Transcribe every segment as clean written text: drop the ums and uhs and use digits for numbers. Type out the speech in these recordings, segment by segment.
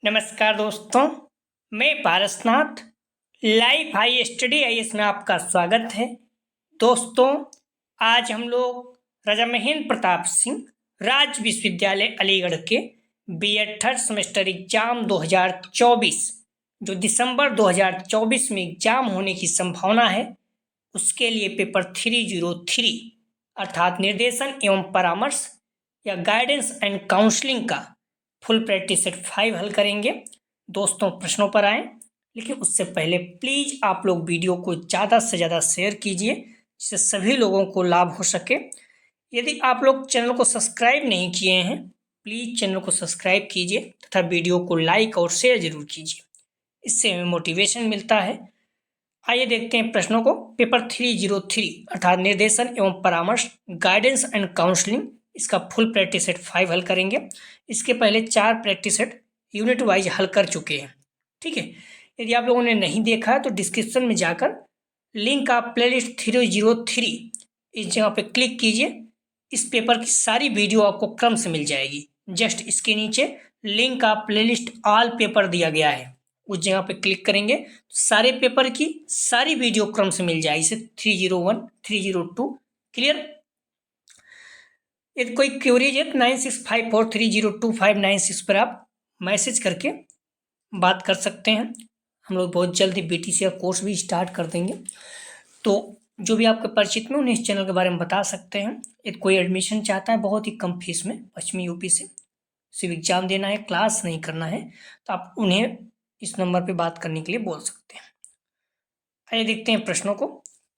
नमस्कार दोस्तों, मैं Parasnath live high study IAS में आपका स्वागत है। दोस्तों, आज हम लोग राजा महेंद्र प्रताप सिंह राज्य विश्वविद्यालय अलीगढ़ के बीएड थर्ड सेमेस्टर एग्जाम 2024 जो दिसंबर 2024 में एग्जाम होने की संभावना है, उसके लिए पेपर 303 अर्थात निर्देशन एवं परामर्श या गाइडेंस एंड काउंसलिंग का फुल प्रैक्टिस सेट 5 हल करेंगे। दोस्तों, प्रश्नों पर आएं, लेकिन उससे पहले प्लीज आप लोग वीडियो को ज़्यादा से ज़्यादा शेयर कीजिए जिससे सभी लोगों को लाभ हो सके। यदि आप लोग चैनल को सब्सक्राइब नहीं किए हैं, प्लीज चैनल को सब्सक्राइब कीजिए तथा वीडियो को लाइक और शेयर जरूर कीजिए, इससे हमें मोटिवेशन मिलता है। आइए देखते हैं प्रश्नों को। पेपर 303 अर्थात निर्देशन एवं परामर्श गाइडेंस एंड काउंसलिंग, इसका फुल प्रैक्टिस सेट 5 हल करेंगे। इसके पहले 4 प्रैक्टिस सेट यूनिट वाइज हल कर चुके हैं, ठीक है। यदि आप लोगों ने नहीं देखा है तो डिस्क्रिप्शन में जाकर लिंक आप प्लेलिस्ट 303 इस जगह पे क्लिक कीजिए। इस पेपर की सारी वीडियो आपको क्रम से मिल जाएगी। जस्ट इसके नीचे लिंक आप प्लेलिस्ट ऑल पेपर दिया गया है, उस जगह पे क्लिक करेंगे तो सारे पेपर की सारी वीडियो क्रम से मिल जाएगी। इसे 301 302 क्लियर। यदि कोई क्वेरीज है तो 9654302596 पर आप मैसेज करके बात कर सकते हैं। हम लोग बहुत जल्द बीटीसी का कोर्स भी स्टार्ट कर देंगे, तो जो भी आपके परिचित में उन्हें इस चैनल के बारे में बता सकते हैं। यदि कोई एडमिशन चाहता है बहुत ही कम फीस में पश्चिमी यूपी से, सिर्फ एग्जाम देना है, क्लास नहीं करना है, तो आप उन्हें इस नंबर पे बात करने के लिए बोल सकते हैं। आइए देखते हैं प्रश्नों को।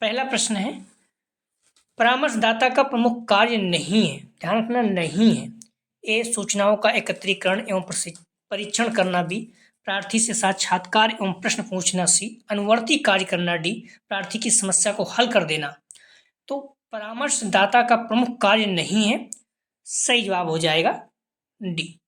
पहला प्रश्न है, परामर्शदाता का प्रमुख कार्य नहीं है, ध्यान रखना नहीं है, ए सूचनाओं का एकत्रीकरण एवं परीक्षण करना, बी प्रार्थी से साक्षात्कार एवं प्रश्न पूछना, सी अनुवर्ती कार्य करना, डी प्रार्थी की समस्या को हल कर देना। तो परामर्शदाता का प्रमुख कार्य नहीं है, सही जवाब हो जाएगा डी,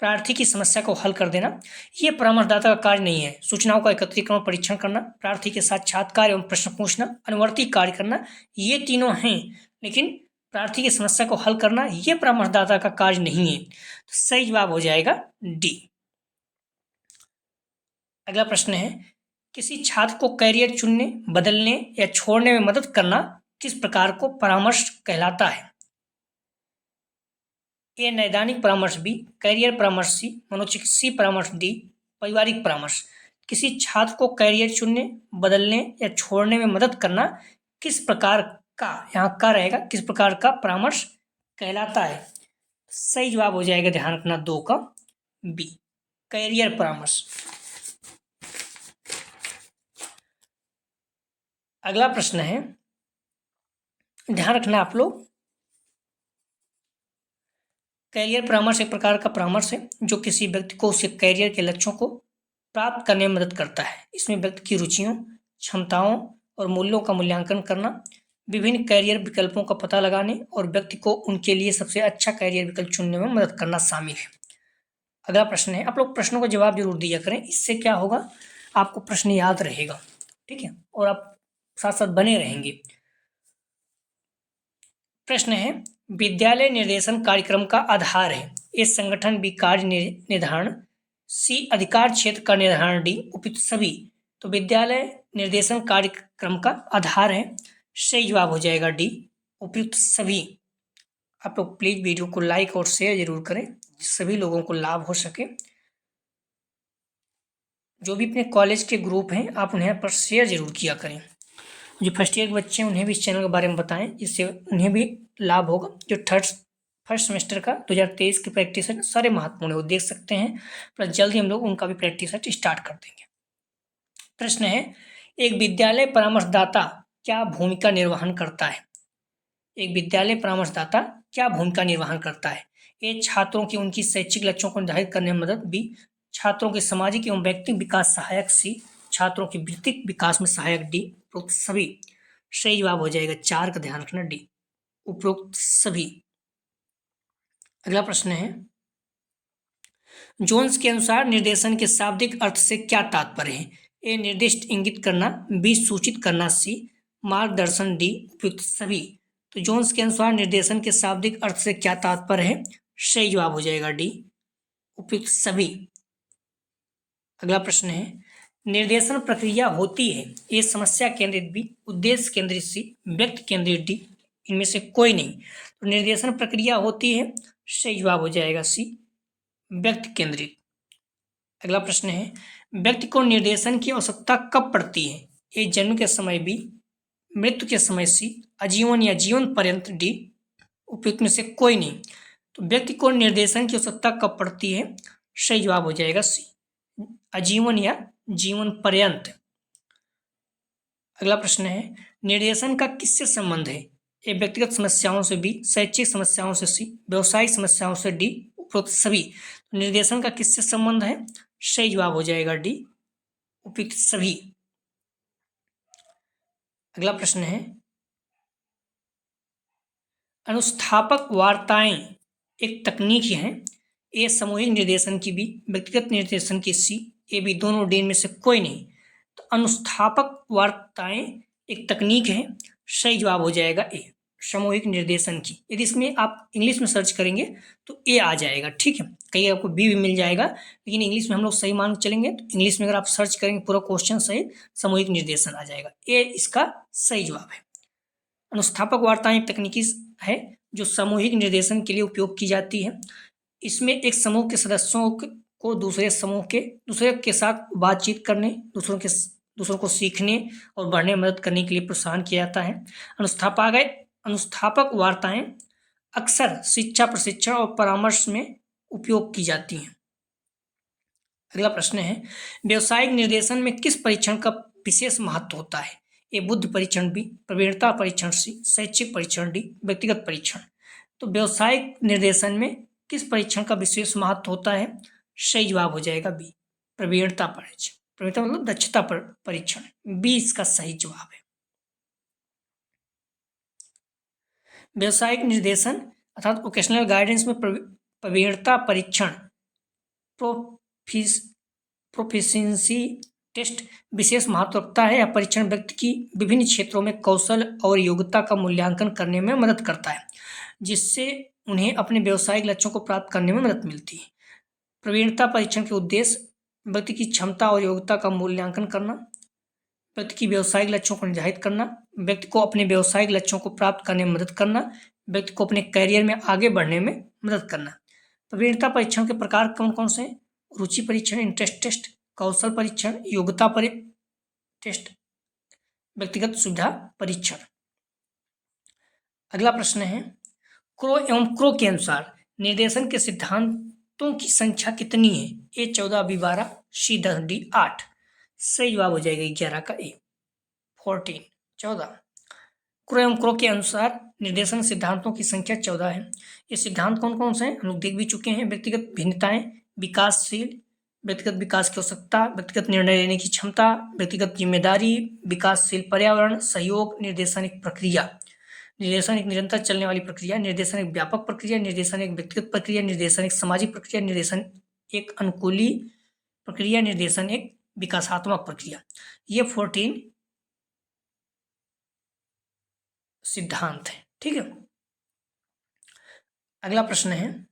प्रार्थी की समस्या को हल कर देना। ये परामर्शदाता का कार्य नहीं है। सूचनाओं का एकत्रीकरण परीक्षण करना, प्रार्थी के साक्षात्कार एवं प्रश्न पूछना, अनुवर्ती कार्य करना, ये तीनों हैं, लेकिन प्रार्थी की समस्या को हल करना ये परामर्शदाता का कार्य नहीं है। तो सही जवाब हो जाएगा डी। अगला प्रश्न है, किसी छात्र को कैरियर चुनने, बदलने या छोड़ने में मदद करना किस प्रकार को परामर्श कहलाता है? ए नैदानिक परामर्श, बी कैरियर परामर्श, सी मनोचिकित्सीय परामर्श, डी पारिवारिक परामर्श। किसी छात्र को कैरियर चुनने, बदलने या छोड़ने में मदद करना किस प्रकार का, यहाँ का रहेगा, किस प्रकार का परामर्श कहलाता है? सही जवाब हो जाएगा, ध्यान रखना, 2 का बी कैरियर परामर्श। अगला प्रश्न है, ध्यान रखना आप लोग, कैरियर परामर्श एक प्रकार का परामर्श है जो किसी व्यक्ति को उसके कैरियर के लक्ष्यों को प्राप्त करने में मदद करता है। इसमें व्यक्ति की रुचियों, क्षमताओं और मूल्यों का मूल्यांकन करना, विभिन्न कैरियर विकल्पों का पता लगाने और व्यक्ति को उनके लिए सबसे अच्छा कैरियर विकल्प चुनने में मदद करना शामिल है। अगला प्रश्न है, आप लोग प्रश्नों का जवाब जरूर दिया करें, इससे क्या होगा, आपको प्रश्न याद रहेगा, ठीक है, और आप साथ साथ बने रहेंगे। प्रश्न है, विद्यालय निर्देशन कार्यक्रम का आधार है ए संगठन, बी कार्य निर्धारण, सी अधिकार क्षेत्र का निर्धारण, डी उपयुक्त सभी। तो विद्यालय निर्देशन कार्यक्रम का आधार है, सही जवाब हो जाएगा डी उपयुक्त सभी। आप लोग प्लीज वीडियो को लाइक और शेयर जरूर करें, सभी लोगों को लाभ हो सके। जो भी अपने कॉलेज के ग्रुप हैं आप उन्हें पर शेयर जरूर किया करें। जो फर्स्ट ईयर के बच्चे हैं उन्हें भी इस चैनल के बारे में बताएं, जिससे उन्हें भी लाभ होगा। जो फर्स्ट सेमेस्टर का 2023 की प्रैक्टिस है सारे महत्वपूर्ण है, वो देख सकते हैं, प्लस जल्दी हम लोग उनका भी प्रैक्टिस सेट स्टार्ट कर देंगे। प्रश्न है, एक विद्यालय परामर्शदाता क्या भूमिका निर्वहन करता है? एक विद्यालय परामर्शदाता क्या भूमिका निर्वहन करता है? ए छात्रों की उनकी शैक्षिक लक्ष्यों को निर्धारित करने में मदद, बी छात्रों के सामाजिक एवं व्यक्तिगत विकास सहायक, सी छात्रों के वृत्तिक विकास में सहायक, डी उपरोक्त सभी। सही जवाब हो जाएगा 4 का, ध्यान रखना, डी उपरोक्त सभी। अगला प्रश्न है, जोन्स के अनुसार निर्देशन के शाब्दिक अर्थ से क्या तात्पर्य है? ए निर्दिष्ट इंगित करना, बी सूचित करना, सी मार्गदर्शन, डी उपयुक्त सभी। तो जोन्स के अनुसार निर्देशन के शाब्दिक अर्थ से क्या तात्पर्य है? सही जवाब हो जाएगा डी उपयुक्त सभी। अगला प्रश्न है, निर्देशन प्रक्रिया होती है ए समस्या केंद्रित, बी उद्देश्य केंद्रित, सी व्यक्ति केंद्रित, डी इनमें से कोई नहीं। तो निर्देशन प्रक्रिया होती है, सही जवाब हो जाएगा सी व्यक्ति केंद्रित। अगला प्रश्न है, व्यक्ति को निर्देशन की आवश्यकता कब पड़ती है? ए जन्म के समय, बी मृत्यु के समय, सी आजीवन या जीवन पर्यंत, डी उपयुक्त में से कोई नहीं। तो व्यक्ति को निर्देशन की आवश्यकता कब पड़ती है? सही जवाब हो जाएगा सी आजीवन या जीवन पर्यंत। अगला प्रश्न है, निर्देशन का किससे संबंध है? ए व्यक्तिगत समस्याओं से, बी शैक्षिक समस्याओं से, सी व्यवसायिक समस्याओं से, डी उपरोक्त सभी। निर्देशन का किससे संबंध है? सही जवाब हो जाएगा डी उपयुक्त सभी। अगला प्रश्न है, अनुस्थापक वार्ताएं एक तकनीक है, ए सामूहिक निर्देशन की, बी व्यक्तिगत निर्देशन की, सी ए बी दोनों, डी में से कोई नहीं। तो अनुस्थापक वार्ताएं एक तकनीक है, सही जवाब हो जाएगा ए सामूहिक निर्देशन की। यदि इसमें आप इंग्लिश में सर्च करेंगे तो ए आ जाएगा, ठीक है। कहीं आपको बी भी मिल जाएगा, लेकिन इंग्लिश में हम लोग सही मान के चलेंगे। तो इंग्लिश में अगर आप सर्च करेंगे पूरा क्वेश्चन सही सामूहिक निर्देशन आ जाएगा, ए इसका सही जवाब है। अनुस्थापक वार्ताएं एक तकनीकी है जो सामूहिक निर्देशन के लिए उपयोग की जाती है। इसमें एक समूह के सदस्यों को दूसरे के साथ बातचीत करने, दूसरों को सीखने और बढ़ने में मदद करने के लिए प्रोत्साहन किया जाता है। अनुस्थापक वार्ताएं अक्सर शिक्षा, प्रशिक्षण और परामर्श में उपयोग की जाती हैं। अगला प्रश्न है, व्यावसायिक निर्देशन में किस परीक्षण का विशेष महत्व होता है? ए बुद्धि परीक्षण, बी प्रवीणता परीक्षण, सी शैक्षिक परीक्षण, डी व्यक्तिगत परीक्षण। तो व्यावसायिक निर्देशन में किस परीक्षण का विशेष महत्व होता है? सही जवाब हो जाएगा बी प्रवीणता परीक्षण। प्रवीणता मतलब दक्षता परीक्षण, बी इसका सही जवाब है। व्यावसायिक निर्देशन अर्थात वोकेशनल गाइडेंस में प्रवीणता परीक्षण प्रोफिशिएंसी टेस्ट विशेष महत्व रखता है। यह परीक्षण व्यक्ति की विभिन्न क्षेत्रों में कौशल और योग्यता का मूल्यांकन करने में मदद करता है, जिससे उन्हें अपने व्यावसायिक लक्ष्यों को प्राप्त करने में मदद मिलती है। प्रवीणता परीक्षण के उद्देश्य व्यक्ति की क्षमता और योग्यता का मूल्यांकन करना, व्यक्ति की व्यावसायिक लक्ष्यों को निर्धारित करना, व्यक्ति को अपने व्यावसायिक लक्ष्यों को प्राप्त करने में मदद करना, व्यक्ति को अपने करियर में आगे बढ़ने में मदद करना। प्रवीणता परीक्षण के प्रकार कौन कौन से हैं? रुचि परीक्षण, इंटरेस्ट टेस्ट, कौशल परीक्षण, योग्यता टेस्ट, व्यक्तिगत सुविधा परीक्षण। अगला प्रश्न है, क्रो एवं क्रो के अनुसार निर्देशन के सिद्धांतों की संख्या कितनी है? ए 14, बी 12, सी 10, डी 8। सही जवाब हो जाएगा 11 का ए 14 14। क्रो एवं क्रो के अनुसार निर्देशन सिद्धांतों की संख्या 14 है। ये सिद्धांत कौन कौन से हैं हम लोग देख भी चुके हैं। व्यक्तिगत भिन्नताएं, विकासशील, व्यक्तिगत विकास की आवश्यकता, व्यक्तिगत निर्णय लेने की क्षमता, व्यक्तिगत जिम्मेदारी, विकासशील पर्यावरण, सहयोग, निर्देशन एक प्रक्रिया। निर्देशन एक निरंतर चलने वाली प्रक्रिया, निर्देशन एक व्यापक प्रक्रिया, निर्देशन एक व्यक्तिगत प्रक्रिया, निर्देशन एक सामाजिक प्रक्रिया, निर्देशन एक अनुकूली प्रक्रिया, निर्देशन एक विकासात्मक प्रक्रिया। ये 14 सिद्धांत है, ठीक है। अगला प्रश्न है,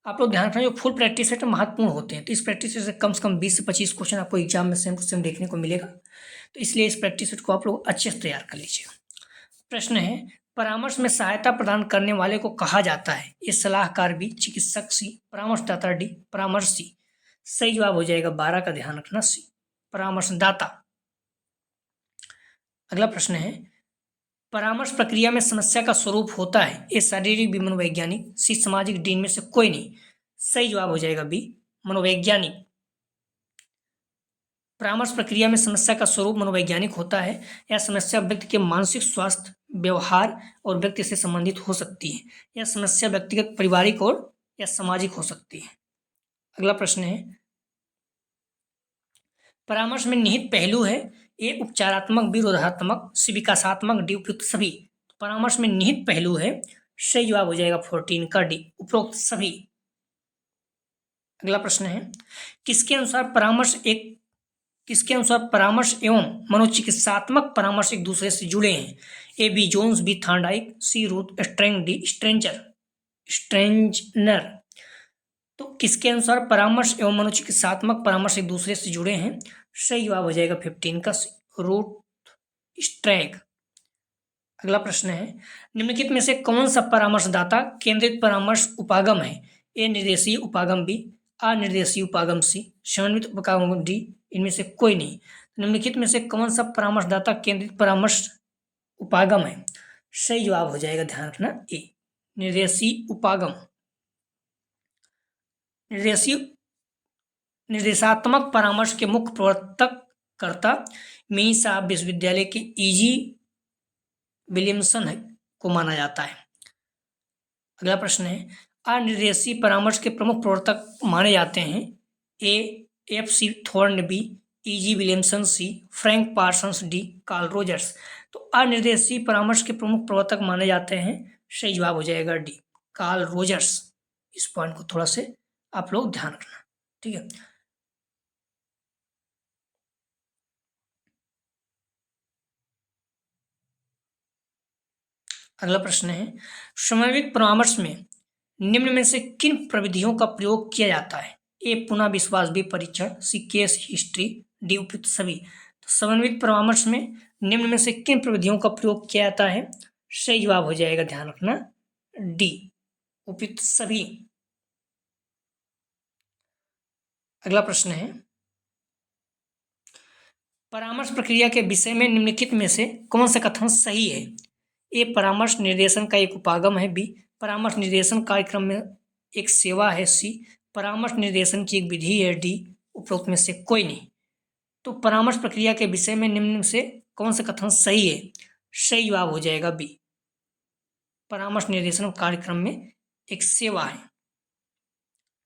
आप लोग ध्यान रखना जो फुल प्रैक्टिस सेट महत्वपूर्ण होते हैं, तो इस प्रैक्टिस सेट से कम 20 से 25 क्वेश्चन आपको एग्जाम में सेम टू सेम देखने को मिलेगा। तो इसलिए इस प्रैक्टिस सेट को आप लोग अच्छे से तैयार कर लीजिए। प्रश्न है, परामर्श में सहायता प्रदान करने वाले को कहा जाता है? ये सलाहकार, बी चिकित्सक, सी परामर्शदाता, डी परामर्शी। सही जवाब हो जाएगा 12 का, ध्यान रखना सी परामर्शदाता। अगला प्रश्न है, परामर्श प्रक्रिया में समस्या का स्वरूप होता है? ए शारीरिक, बी मनोवैज्ञानिक, सी सामाजिक, डी में से कोई नहीं। सही जवाब हो जाएगा बी मनोवैज्ञानिक। परामर्श प्रक्रिया में समस्या का स्वरूप मनोवैज्ञानिक होता है। यह समस्या व्यक्ति के मानसिक स्वास्थ्य, व्यवहार और व्यक्ति से संबंधित हो सकती है। यह समस्या व्यक्तिगत, पारिवारिक और या सामाजिक हो सकती है। अगला प्रश्न है, परामर्श में निहित पहलू है? ए उपचारात्मक, बी रोधात्मक, सी विकासात्मक, डी उपयुक्त सभी। परामर्श में निहित पहलू है, सही जवाब हो जाएगा 14 का डी उपरोक्त सभी। अगला प्रश्न है, किसके अनुसार परामर्श एवं मनोचिकित्सात्मक परामर्श एक दूसरे से जुड़े हैं? A B Jones, B Thorndike, C Ruth Strang, D Stranger Strangner. तो किसके अनुसार परामर्श एवं मनोचिकित्सात्मक परामर्श एक दूसरे से जुड़े हैं? सही जवाब हो जाएगा 15 का रूट स्ट्रैग। अगला प्रश्न है, निम्नलिखित में से कौन सा परामर्शदाता केंद्रित परामर्श उपागम है? ए निर्देशीय उपागम, बी अनिर्देशीय उपागम, सी समन्वित उपागम, डी इनमें से कोई नहीं। निम्नलिखित में से कौन सा परामर्शदाता केंद्रित परामर्श उपागम है? सही जवाब हो जाएगा, ध्यान रखना, ए निर्देशीय उपागम। निर्देशात्मक परामर्श के मुख्य प्रवर्तककर्ता मिनी साहब विश्वविद्यालय के ईजी विलियमसन को माना जाता है। अगला प्रश्न है, अनिर्देशीय परामर्श के प्रमुख प्रवर्तक माने जाते हैं? A F C Thorne, B E G Williamson, C Frank Parsons, D Carl Rogers. तो अनिर्देशीय परामर्श के प्रमुख प्रवर्तक माने जाते हैं, सही जवाब हो जाएगा डी कार्ल रोजर्स। इस पॉइंट को थोड़ा से आप लोग ध्यान रखना, ठीक है। अगला प्रश्न है, समन्वित परामर्श में निम्न में से किन प्रविधियों का प्रयोग किया जाता है? ए पुनः विश्वास, बी परीक्षण, सी केस हिस्ट्री, डी उपयुक्त सभी। तो समन्वित परामर्श में निम्न में से किन प्रविधियों का प्रयोग किया जाता है? सही जवाब हो जाएगा, ध्यान रखना, डी उपयुक्त सभी। अगला प्रश्न है, परामर्श प्रक्रिया के विषय में निम्नलिखित में से कौन सा कथन सही है? ए परामर्श निर्देशन का एक उपागम है, बी परामर्श निर्देशन कार्यक्रम में एक सेवा है, सी परामर्श निर्देशन की एक विधि है, डी उपरोक्त में से कोई नहीं। तो परामर्श प्रक्रिया के विषय में निम्न से कौन सा कथन सही है? सही जवाब हो जाएगा बी परामर्श निर्देशन कार्यक्रम में एक सेवा है।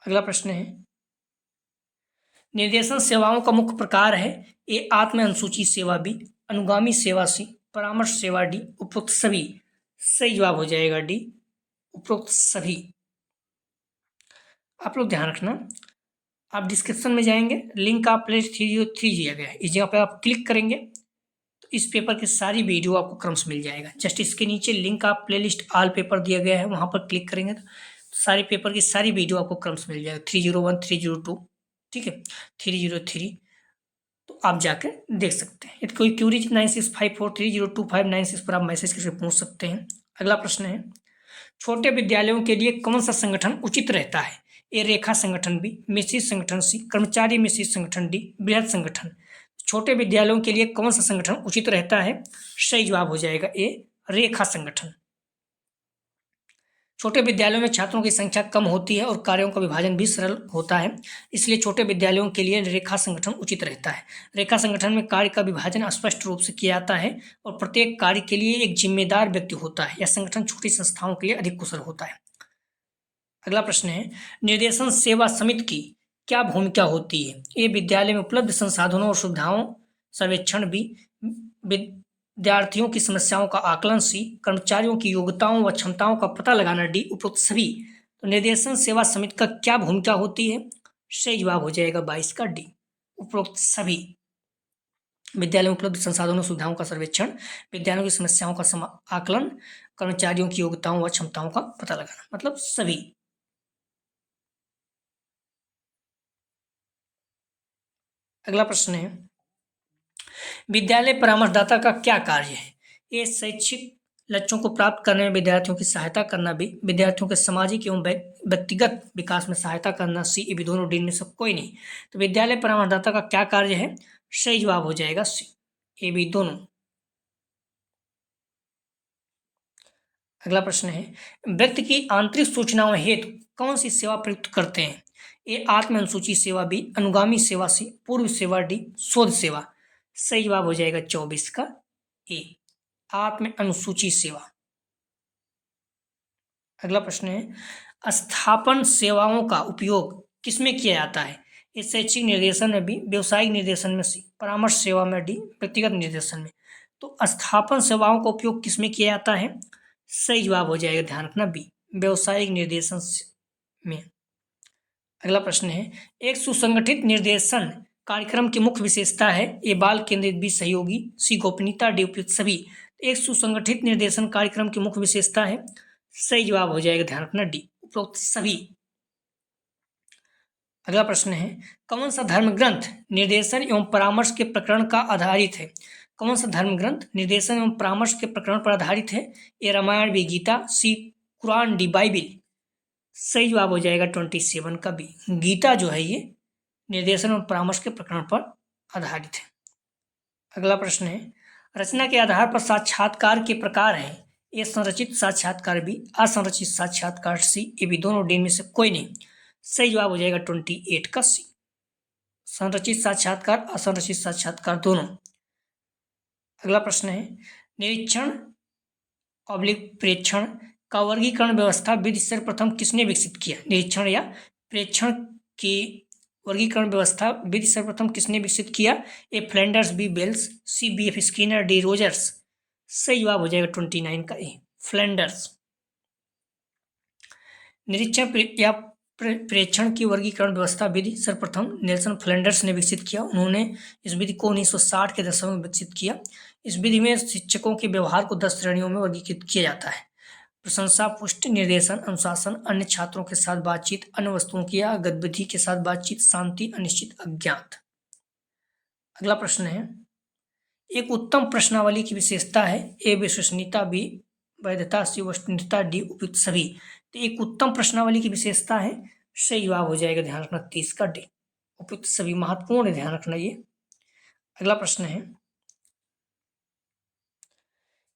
अगला प्रश्न है, निर्देशन सेवाओं का मुख्य प्रकार है? ए आत्म अनुसूची सेवा, बी अनुगामी सेवा, सी परामर्श सेवा, डी उपरोक्त सभी। सही जवाब हो जाएगा डी उपरोक्त सभी। आप लोग ध्यान रखना, आप डिस्क्रिप्शन में जाएंगे, लिंक आप प्ले 303 दिया गया है, इस जगह पर आप क्लिक करेंगे तो इस पेपर की सारी वीडियो आपको क्रमश मिल जाएगा। जस्ट इसके नीचे लिंक आप प्लेलिस्ट ऑल पेपर दिया गया है, वहाँ पर क्लिक करेंगे तो सारे पेपर की सारी वीडियो आपको क्रमश मिल जाएगा, 301, 302, ठीक है, 303, तो आप जाकर देख सकते हैं। यदि कोई क्यूरीज 9654302596 पर आप मैसेज करके पूछ सकते हैं। अगला प्रश्न है, छोटे विद्यालयों के लिए कौन सा संगठन उचित रहता है? ए रेखा संगठन, बी मिश्रित संगठन, सी कर्मचारी मिश्रित संगठन, डी बृहद संगठन। छोटे विद्यालयों के लिए कौन सा संगठन उचित रहता है? सही जवाब हो जाएगा ए रेखा संगठन। छोटे विद्यालयों में छात्रों की संख्या कम होती है और कार्यों का विभाजन भी सरल होता है, इसलिए छोटे विद्यालयों के लिए रेखा संगठन उचित रहता है। रेखा संगठन में कार्य का विभाजन स्पष्ट रूप से किया जाता है और प्रत्येक कार्य के लिए एक जिम्मेदार व्यक्ति होता है। यह संगठन छोटी संस्थाओं के लिए अधिक कुशल होता है। अगला प्रश्न है, निर्देशन सेवा समिति की क्या भूमिका होती है? ए विद्यालय में उपलब्ध संसाधनों और सुविधाओं सर्वेक्षण, बी विद्यार्थियों की समस्याओं का आकलन, सी कर्मचारियों की योग्यताओं व क्षमताओं का पता लगाना, डी उपरोक्त सभी। तो निर्देशन सेवा समिति का क्या भूमिका होती है? सही जवाब हो जाएगा 22 का डी उपरोक्त सभी। विद्यालय में उपलब्ध संसाधनों सुविधाओं का सर्वेक्षण, विद्यालयों की समस्याओं का आकलन, कर्मचारियों की योग्यताओं व क्षमताओं का पता लगाना, मतलब सभी। अगला प्रश्न है, विद्यालय परामर्शदाता का क्या कार्य है? ए शैक्षिक लक्ष्यों को प्राप्त करने में विद्यार्थियों की सहायता करना, बी विद्यार्थियों के सामाजिक एवं व्यक्तिगत विकास में सहायता करना, सी ये भी दोनों, डी में सब कोई नहीं। तो विद्यालय परामर्शदाता का क्या कार्य है? सही जवाब हो जाएगा सी ये भी दोनों। अगला प्रश्न है, व्यक्ति की आंतरिक सूचनाओं हेतु कौन सी सेवा प्रयुक्त करते हैं? ए आत्म अनुसूची सेवा, बी अनुगामी सेवा, सी पूर्व सेवा, डी शोध सेवा। सही जवाब हो जाएगा 24 का ए आत्म अनुसूची सेवा। अगला प्रश्न है, स्थापन सेवाओं का उपयोग किसमें किया जाता है? ए शैक्षिक निर्देशन में, बी व्यवसायिक निर्देशन में, सी परामर्श सेवा में, डी व्यक्तिगत निर्देशन में। तो स्थापन सेवाओं का उपयोग किसमें किया जाता है? सही जवाब हो जाएगा, ध्यान रखना, बी व्यवसायिक निर्देशन में। अगला प्रश्न है, एक सुसंगठित निर्देशन कार्यक्रम की मुख्य विशेषता है? ए बाल केंद्रित, बी सहयोगी, सी गोपनीयता, डी उपयुक्त सभी। एक सुसंगठित निर्देशन कार्यक्रम की मुख्य विशेषता है, सही जवाब हो जाएगा, ध्यान रखना, डी उपरोक्त सभी। अगला प्रश्न है, कौन सा धर्म ग्रंथ निर्देशन एवं परामर्श के प्रकरण का आधारित है? कौन सा धर्म ग्रंथ निर्देशन एवं परामर्श के प्रकरण पर आधारित है? ए रामायण, बी गीता, सी कुरान, डी बाइबिल। सही जवाब हो जाएगा 27 का बी। गीता जो है ये निर्देशन एवं परामर्श के प्रकरण पर आधारित है। अगला प्रश्न है, रचना के आधार पर साक्षात्कार के प्रकार हैं? ए संरचित साक्षात्कार, बी असंरचित साक्षात्कार, सी ये भी दोनों डी में से कोई नहीं। सही जवाब हो जाएगा 28 का सी। संरचित साक्षात्कार, असंरचित साक्षात्कार दोनों। अगला प्रश्न है, निरीक्षण प्रेक्षण का वर्गीकरण व्यवस्था विधि सर्वप्रथम किसने विकसित किया? निरीक्षण या प्रेक्षण की वर्गीकरण व्यवस्था विधि सर्वप्रथम किसने विकसित किया? A Flanders, B Bales, C B F Skinner, D Rogers. सही जवाब हो जाएगा 29 का ए फ्लैंडर्स। निरीक्षण या प्रेक्षण की वर्गीकरण व्यवस्था विधि सर्वप्रथम नेल्सन फ्लैंडर्स ने विकसित किया। उन्होंने इस विधि को 1960 के दशक में विकसित किया। इस विधि में शिक्षकों के व्यवहार को 10 श्रेणियों में वर्गीकृत किया जाता है: प्रशंसा, पुष्टि, निर्देशन, अनुशासन, अन्य छात्रों के साथ बातचीत, अन्य वस्तुओं की या गतिविधि के साथ बातचीत, शांति, अनिश्चित, अज्ञात। अगला प्रश्न है, एक उत्तम प्रश्नावली की विशेषता है? ए विश्वसनीयता, बी वैधता, सी वस्तुनिष्ठता, डी उपयुक्त सभी। तो एक उत्तम प्रश्नावली की विशेषता है, सही जवाब हो जाएगा, ध्यान रखना 30 का डी उपयुक्त सभी। महत्वपूर्ण है, ध्यान रखना ये। अगला प्रश्न है,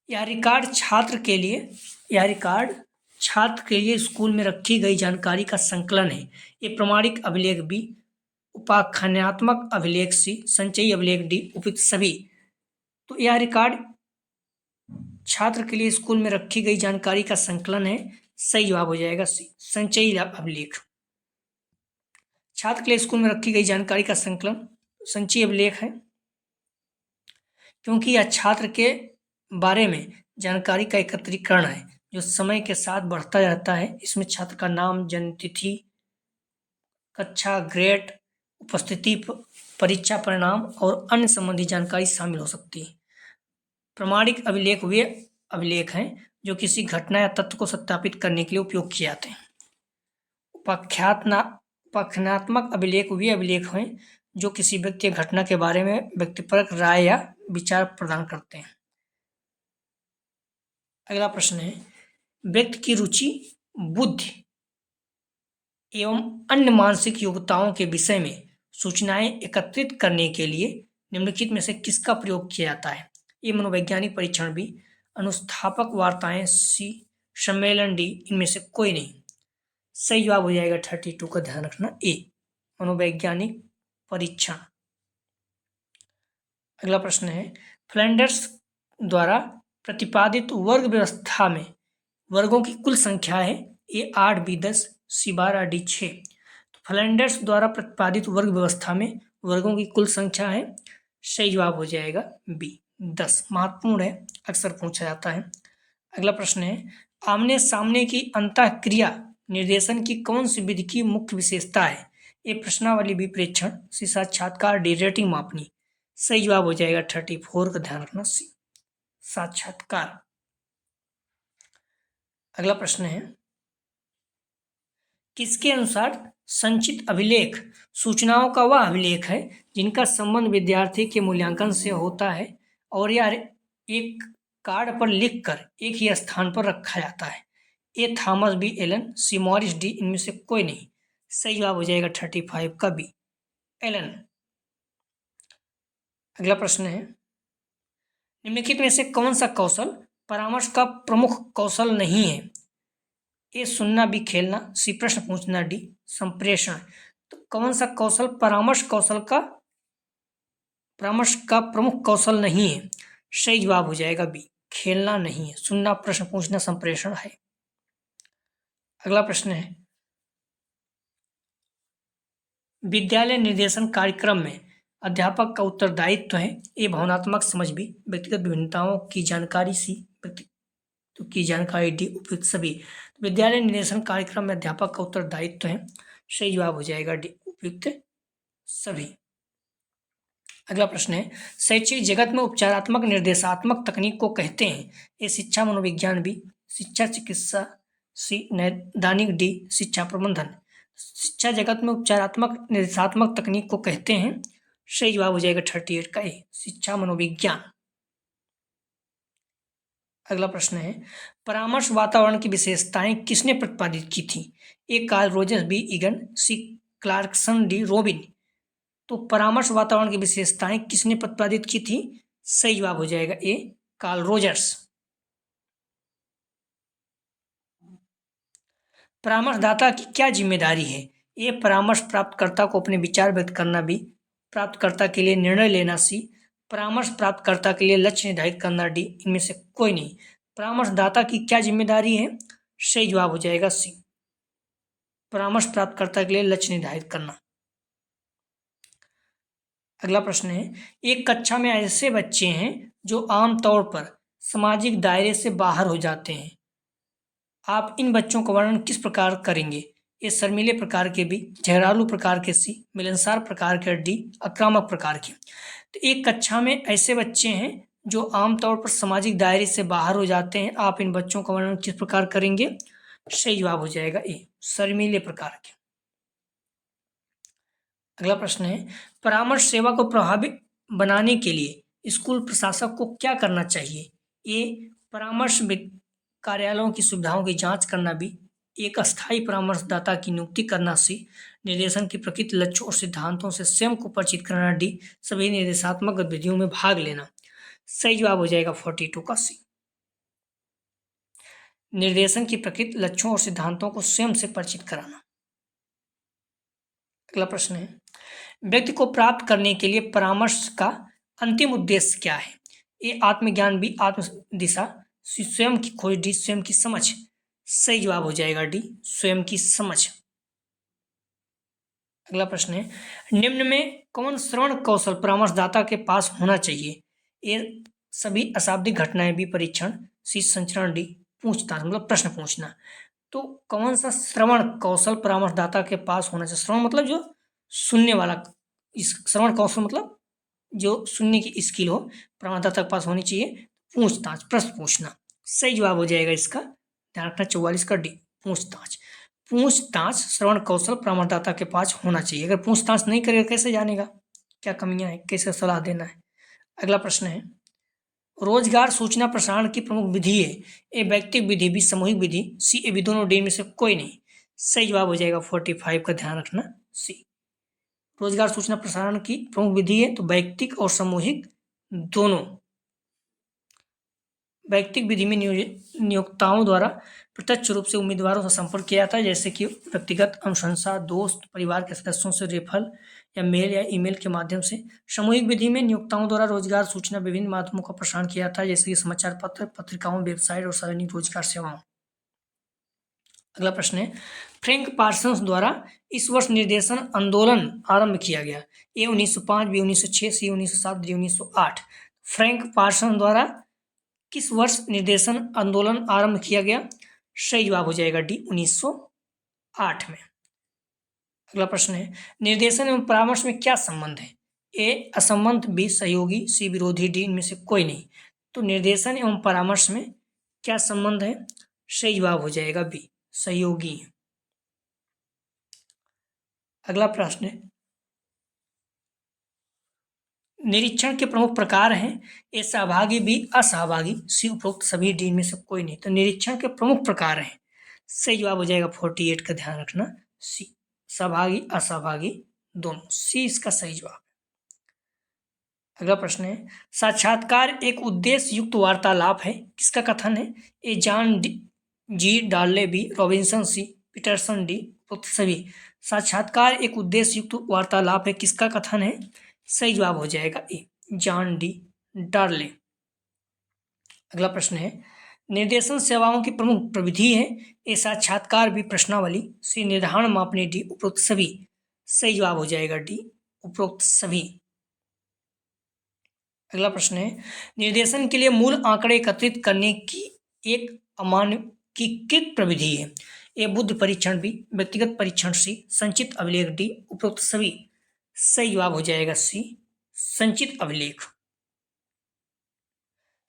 यह रिकॉर्ड छात्र के लिए स्कूल में रखी गई जानकारी का संकलन है। ये प्रमाणिक अभिलेख, बी उपाख्यानात्मक अभिलेख, सी संचयी अभिलेख, डी उपयुक्त सभी। तो यह रिकॉर्ड छात्र के लिए स्कूल में रखी गई जानकारी का संकलन है। सही जवाब हो जाएगा सी संचयी अभिलेख। छात्र के लिए स्कूल में रखी गई जानकारी का संकलन संचयी अभिलेख है, क्योंकि यह छात्र के बारे में जानकारी का एकत्रीकरण है जो समय के साथ बढ़ता रहता है। इसमें छात्र का नाम, जन्म तिथि, कक्षा, ग्रेड, उपस्थिति, परीक्षा परिणाम और अन्य संबंधी जानकारी शामिल हो सकती है। प्रमाणिक अभिलेख वे अभिलेख हैं जो किसी घटना या तथ्य को सत्यापित करने के लिए उपयोग किए जाते हैं। उपाख्यानात्मक अभिलेख वे अभिलेख हैं जो किसी व्यक्ति या घटना के बारे में व्यक्तिपरक राय या विचार प्रदान करते हैं। अगला प्रश्न है, व्यक्ति की रुचि, बुद्धि एवं अन्य मानसिक योग्यताओं के विषय में सूचनाएं एकत्रित करने के लिए निम्नलिखित में से किसका प्रयोग किया जाता है? ये मनोवैज्ञानिक परीक्षण, बी अनुस्थापक वार्ताएं, सी सम्मेलन, डी इनमें से कोई नहीं। सही जवाब हो जाएगा 32 का, ध्यान रखना ए मनोवैज्ञानिक परीक्षण। अगला प्रश्न है, फ्लैंडर्स द्वारा प्रतिपादित वर्ग व्यवस्था में वर्गों की कुल संख्या है? ए 8, बी 10, सी 12, डी 6। तो फ्लैंडर्स द्वारा प्रतिपादित वर्ग व्यवस्था में वर्गों की कुल संख्या है, सही जवाब हो जाएगा बी 10। महत्वपूर्ण है, अक्सर पूछा जाता है। अगला प्रश्न है, आमने सामने की अंतःक्रिया निर्देशन की कौन सी विधि की मुख्य विशेषता है? ए प्रश्नावली, बी प्रेक्षण, सी साक्षात्कार, डी रेटिंग मापनी। सही जवाब हो जाएगा 34 का, ध्यान रखना सी साक्षात्कार। अगला प्रश्न है, किसके अनुसार संचित अभिलेख सूचनाओं का वह अभिलेख है जिनका संबंध विद्यार्थी के मूल्यांकन से होता है और यह एक कार्ड पर लिखकर एक ही स्थान पर रखा जाता है? ए थॉमस, बी एलन, सी मॉरिस, डी इनमें से कोई नहीं। सही जवाब हो जाएगा 35 का बी एलन। अगला प्रश्न है, निम्नलिखित में से कौन सा कौशल परामर्श का प्रमुख कौशल नहीं है? ए सुनना, बी खेलना, सी प्रश्न पूछना, डी संप्रेषण। तो कौन सा कौशल परामर्श का प्रमुख कौशल नहीं है? सही जवाब हो जाएगा बी खेलना नहीं है, सुनना, प्रश्न पूछना, संप्रेषण है। अगला प्रश्न है, विद्यालय निर्देशन कार्यक्रम में अध्यापक का उत्तरदायित्व है? ए भावनात्मक समझ, बी व्यक्तिगत विभिन्नताओं की जानकारी, सी व्यक्तित्व की जानकारी, डी उपयुक्त सभी। विद्यालय निर्देशन कार्यक्रम में अध्यापक का उत्तरदायित्व है, सही जवाब हो जाएगा डी उपयुक्त सभी। अगला प्रश्न है, शैक्षिक जगत में उपचारात्मक निर्देशात्मक तकनीक को कहते हैं? ए शिक्षा मनोविज्ञान, बी शिक्षा चिकित्सा, सी नैदानिक, डी शिक्षा प्रबंधन। शिक्षा जगत में उपचारात्मक निर्देशात्मक तकनीक को कहते हैं। सही जवाब हो जाएगा 38 का ए, शिक्षा मनोविज्ञान। अगला प्रश्न है, परामर्श वातावरण की विशेषताएं किसने प्रतिपादित की थी? A Carl Rogers, B again, C Clarkson, D robin. तो परामर्श वातावरण की विशेषताएं किसने प्रतिपादित की थी? सही जवाब हो जाएगा ए, कार्ल रोजर्स। परामर्शदाता की क्या जिम्मेदारी है? ए परामर्श प्राप्तकर्ता को अपने विचार व्यक्त करना, बी प्राप्तकर्ता के लिए निर्णय लेना, सी परामर्श प्राप्तकर्ता के लिए लक्ष्य निर्धारित करना, डी इनमें से कोई नहीं। परामर्शदाता की क्या जिम्मेदारी है? सही जवाब हो जाएगा सी, परामर्श प्राप्तकर्ता के लिए लक्ष्य निर्धारित करना। अगला प्रश्न है, एक कक्षा में ऐसे बच्चे हैं जो आमतौर पर सामाजिक दायरे से बाहर हो जाते हैं। आप इन बच्चों का वर्णन किस प्रकार करेंगे? ए शर्मीले प्रकार के, बी झगड़ालू प्रकार के, सी मिलनसार प्रकार के, डी आक्रामक प्रकार के। तो एक कक्षा में ऐसे बच्चे हैं जो आमतौर पर सामाजिक दायरे से बाहर हो जाते हैं। आप इन बच्चों का वर्णन किस प्रकार करेंगे? सही जवाब हो जाएगा ए, शर्मीले प्रकार के। अगला प्रश्न है, परामर्श सेवा को प्रभावी बनाने के लिए स्कूल प्रशासक को क्या करना चाहिए? ए परामर्श कार्यालयों की सुविधाओं की जांच करना, भी एक अस्थायी परामर्शदाता की नियुक्ति करना, सी निर्देशन की प्रकृति, लक्ष्यों और सिद्धांतों से स्वयं को परिचित कराना, डी सभी निर्देशात्मक गतिविधियों में भाग लेना। सही जवाब हो जाएगा 42 का सी, निर्देशन की प्रकृति, लक्ष्यों और सिद्धांतों को स्वयं से परिचित कराना। अगला प्रश्न है, व्यक्ति को प्राप्त करने के लिए परामर्श का अंतिम उद्देश्य क्या है? ए आत्मज्ञान, बी आत्म दिशा, सी स्वयं की खोज, डी स्वयं की समझ। सही जवाब हो जाएगा डी, स्वयं की समझ। अगला प्रश्न है, निम्न में कौन श्रवण कौशल परामर्शदाता के पास होना चाहिए? ए सभी अशाब्दिक घटनाएं, बी परीक्षण, सी संचरण, डी पूछताछ मतलब प्रश्न पूछना। तो कौन सा श्रवण कौशल परामर्शदाता के पास होना चाहिए? श्रवण मतलब जो सुनने वाला, इस श्रवण कौशल मतलब जो सुनने की स्किल हो, परामर्शदाता के पास होनी चाहिए। पूछताछ, प्रश्न पूछना। सही जवाब हो जाएगा इसका, ध्यान रखना 44 का डी, पूछताछ। पूछताछ श्रवण कौशल परामर्शदाता के पास होना चाहिए। अगर पूछताछ नहीं करेगा कैसे जानेगा क्या कमियां हैं, कैसे सलाह देना है? अगला प्रश्न है, रोजगार सूचना प्रसारण की प्रमुख विधि है? ए व्यक्तिगत विधि, बी सामूहिक विधि, सी ए भी दोनों, डी में से कोई नहीं। सही जवाब हो जाएगा 45 का, ध्यान रखना सी, रोजगार सूचना प्रसारण की प्रमुख विधि है तो व्यक्तिगत और सामूहिक दोनों। व्यक्तिगत विधि में नियोक्ताओं द्वारा प्रत्यक्ष रूप से उम्मीदवारों से संपर्क किया जाता है, जैसे कि व्यक्तिगत अनुशंसा, दोस्त, परिवार के सदस्यों से रेफरल या मेल या ईमेल के माध्यम से। सामूहिक विधि में नियोक्ताओं द्वारा रोजगार सूचना विभिन्न माध्यमों का प्रसारण किया जाता है, जैसे कि समाचार पत्र, पत्रिकाओं, वेबसाइट और सार्वजनिक रोजगार सेवाओं। अगला प्रश्न है, फ्रैंक पार्सन्स द्वारा इस वर्ष निर्देशन आंदोलन आरंभ किया गया? ए 1905, बी 1906, सी 1907, डी 1908। फ्रैंक पार्सन द्वारा किस वर्ष निर्देशन आंदोलन आरंभ किया गया? सही जवाब हो जाएगा डी, 1908 में। अगला प्रश्न है, निर्देशन एवं परामर्श में क्या संबंध है? ए असंबंध, बी सहयोगी, सी विरोधी, डी इनमें से कोई नहीं। तो निर्देशन एवं परामर्श में क्या संबंध है? सही जवाब हो जाएगा बी, सहयोगी। अगला प्रश्न है, निरीक्षण के प्रमुख प्रकार हैं? ए सहभागी, बी असहभागी, सी उपरोक्त सभी, डी में से कोई नहीं। तो निरीक्षण के प्रमुख प्रकार हैं, सही जवाब हो जाएगा 48 का, ध्यान रखना सी, सहभागी असहभागी दोनों, सी इसका सही जवाब। अगला प्रश्न है, साक्षात्कार एक उद्देश्य युक्त वार्तालाप है, किसका कथन है? ए जॉन जी डार्ले, बी रॉबिन्सन, सी पीटरसन, डी उपरोक्त सभी। साक्षात्कार एक उद्देश्य युक्त वार्तालाप है, किसका कथन है? सही जवाब हो जाएगा ए, जॉन डी डार्ले। अगला प्रश्न है, निर्देशन सेवाओं की प्रमुख प्रविधि है? ए साक्षात्कार, बी प्रश्नावली, सी निर्धारण मापनी, डी उपरोक्त सभी। सही जवाब हो जाएगा डी, उपरोक्त सभी। अगला प्रश्न है, निर्देशन के लिए मूल आंकड़े एकत्रित करने की एक अमानकीकृत प्रविधि है? ए बुद्ध परीक्षण, बी व्यक्तिगत परीक्षण, सी संचित अभिलेख, डी उपरोक्त सभी। सही जवाब हो जाएगा सी, संचित अभिलेख।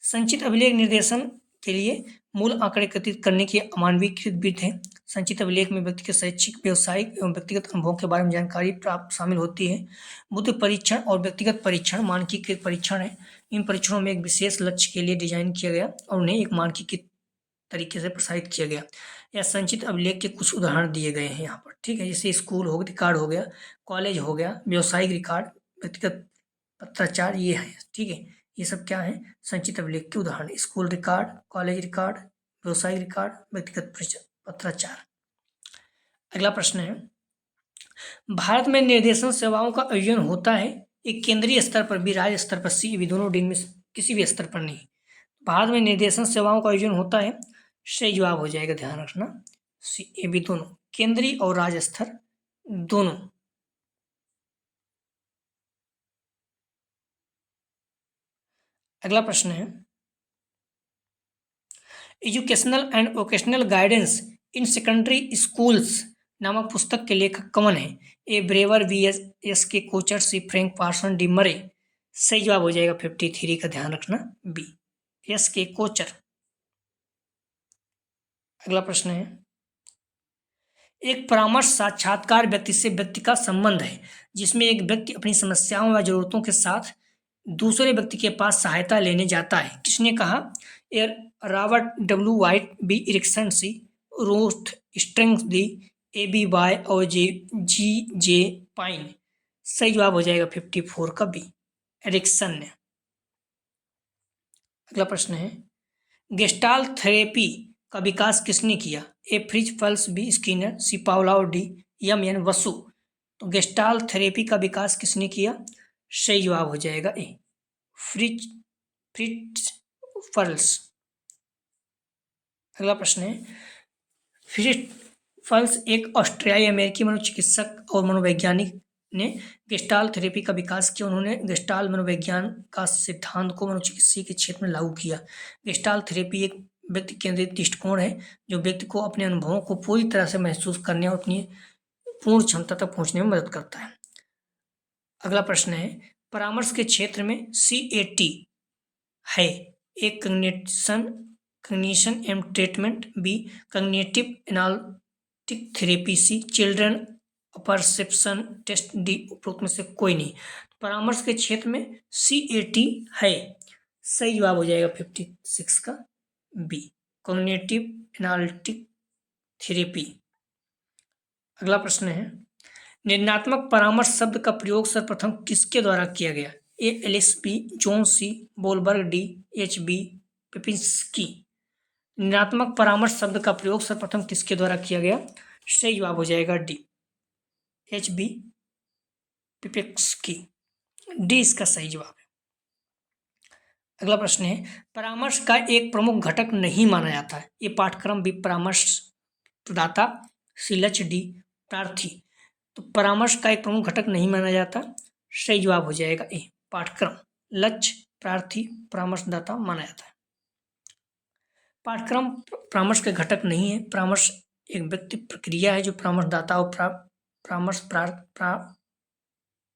संचित अभिलेख निर्देशन के लिए मूल आंकड़े एकत्रित करने की अमानवीकृत विधि है। संचित अभिलेख में व्यक्ति के शैक्षिक, व्यावसायिक एवं व्यक्तिगत अनुभवों के बारे में जानकारी प्राप्त शामिल होती है। बुद्धि परीक्षण और व्यक्तिगत परीक्षण मानकीकृत परीक्षण है। इन परीक्षणों में एक विशेष लक्ष्य के लिए डिजाइन किया गया और उन्हें एक मानकीकृत तरीके से प्रसारित किया गया। यह संचित अभिलेख के कुछ उदाहरण दिए गए हैं यहाँ पर, ठीक है। जैसे स्कूल हो रिकॉर्ड हो गया, कॉलेज हो गया, व्यावसायिक रिकॉर्ड, व्यक्तिगत पत्राचार, ये है, ठीक है। ये सब क्या है? संचित अभिलेख के उदाहरण। स्कूल रिकॉर्ड, कॉलेज रिकॉर्ड, व्यवसायिक रिकॉर्ड, व्यक्तिगत पत्राचार। अगला प्रश्न है, भारत में निर्देशन सेवाओं का आयोजन होता है एक केंद्रीय स्तर पर भी, राज्य स्तर पर सी, भी दोनों दिन में किसी भी स्तर पर नहीं। भारत में निर्देशन सेवाओं का आयोजन होता है, सही जवाब हो जाएगा, ध्यान रखना, सी, ए, बी दोनों, केंद्रीय और राज्य स्तर दोनों। अगला प्रश्न है, educational and vocational guidance in secondary schools नामक पुस्तक के लेखक कौन है? ए ब्रेवर, बी एस के कोचर, सी फ्रैंक पार्सन, डी मरे। सही जवाब हो जाएगा 53 का, ध्यान रखना, बी, एस के कोचर। अगला प्रश्न है, एक परामर्श साक्षात्कार व्यक्ति से व्यक्ति का संबंध है जिसमें एक व्यक्ति अपनी समस्याओं व जरूरतों के साथ दूसरे व्यक्ति के पास सहायता लेने जाता है। किसने कहा? A Robert W White, B Erikson, C Ruth Strings, D A B Bye और जी जे पाइन। सही जवाब हो जाएगा 54 का, बी, एरिक्सन ने। अगला प्रश्न है, गेस्टाल्ट थेरेपी का विकास किसने किया? ए फ्रिज फल्स, बी स्किनर, सी पावलोव, डी एम एन वसु। तो गेस्टाल्ट थेरेपी का विकास किसने किया? सही जवाब हो जाएगा ए, फ्रिज फल्स। अगला प्रश्न है, फ्रिज फल्स एक ऑस्ट्रियाई अमेरिकी मनोचिकित्सक और मनोवैज्ञानिक ने गेस्टाल्ट थेरेपी का विकास किया। उन्होंने गेस्टाल्ट मनोविज्ञान का सिद्धांत को मनोचिकित्सा के क्षेत्र में लागू किया। गेस्टाल्ट थेरेपी एक व्यक्ति केंद्रित दृष्टिकोण है जो व्यक्ति को अपने अनुभवों को पूरी तरह से महसूस करने और अपनी पूर्ण क्षमता तक पहुंचने में मदद करता है। अगला प्रश्न है, परामर्श के क्षेत्र में CAT है? A cognition and treatment, B cognitive analytic therapy, C children perception test, D उपरोक्त में से कोई नहीं। परामर्श के क्षेत्र में CAT है, सही जवाब हो जाएगा 56 का, बी कॉग्निटिव एनालिटिक थेरेपी। अगला प्रश्न है, निर्णयात्मक परामर्श शब्द का प्रयोग सर्वप्रथम किसके द्वारा किया गया? ए एलिस, बी जोन्स, सी बोलबर्ग, डी HB पिपिंस्की। निर्णयात्मक परामर्श शब्द का प्रयोग सर्वप्रथम किसके द्वारा किया गया? सही जवाब हो जाएगा डी, HB पिपिंस्की, डी इसका सही जवाब है। अगला प्रश्न है, परामर्श का एक प्रमुख घटक नहीं माना जाता है। ये पाठ्यक्रम, बी परामर्श प्रदाता, सी लक्ष्य, डी प्रार्थी। तो परामर्श का एक प्रमुख घटक नहीं माना जाता, सही जवाब हो जाएगा ए, पाठ्यक्रम, लक्ष्य, प्रार्थी, परामर्शदाता माना जाता है। पाठ्यक्रम परामर्श के घटक नहीं है। परामर्श एक व्यक्ति प्रक्रिया है जो परामर्शदाता और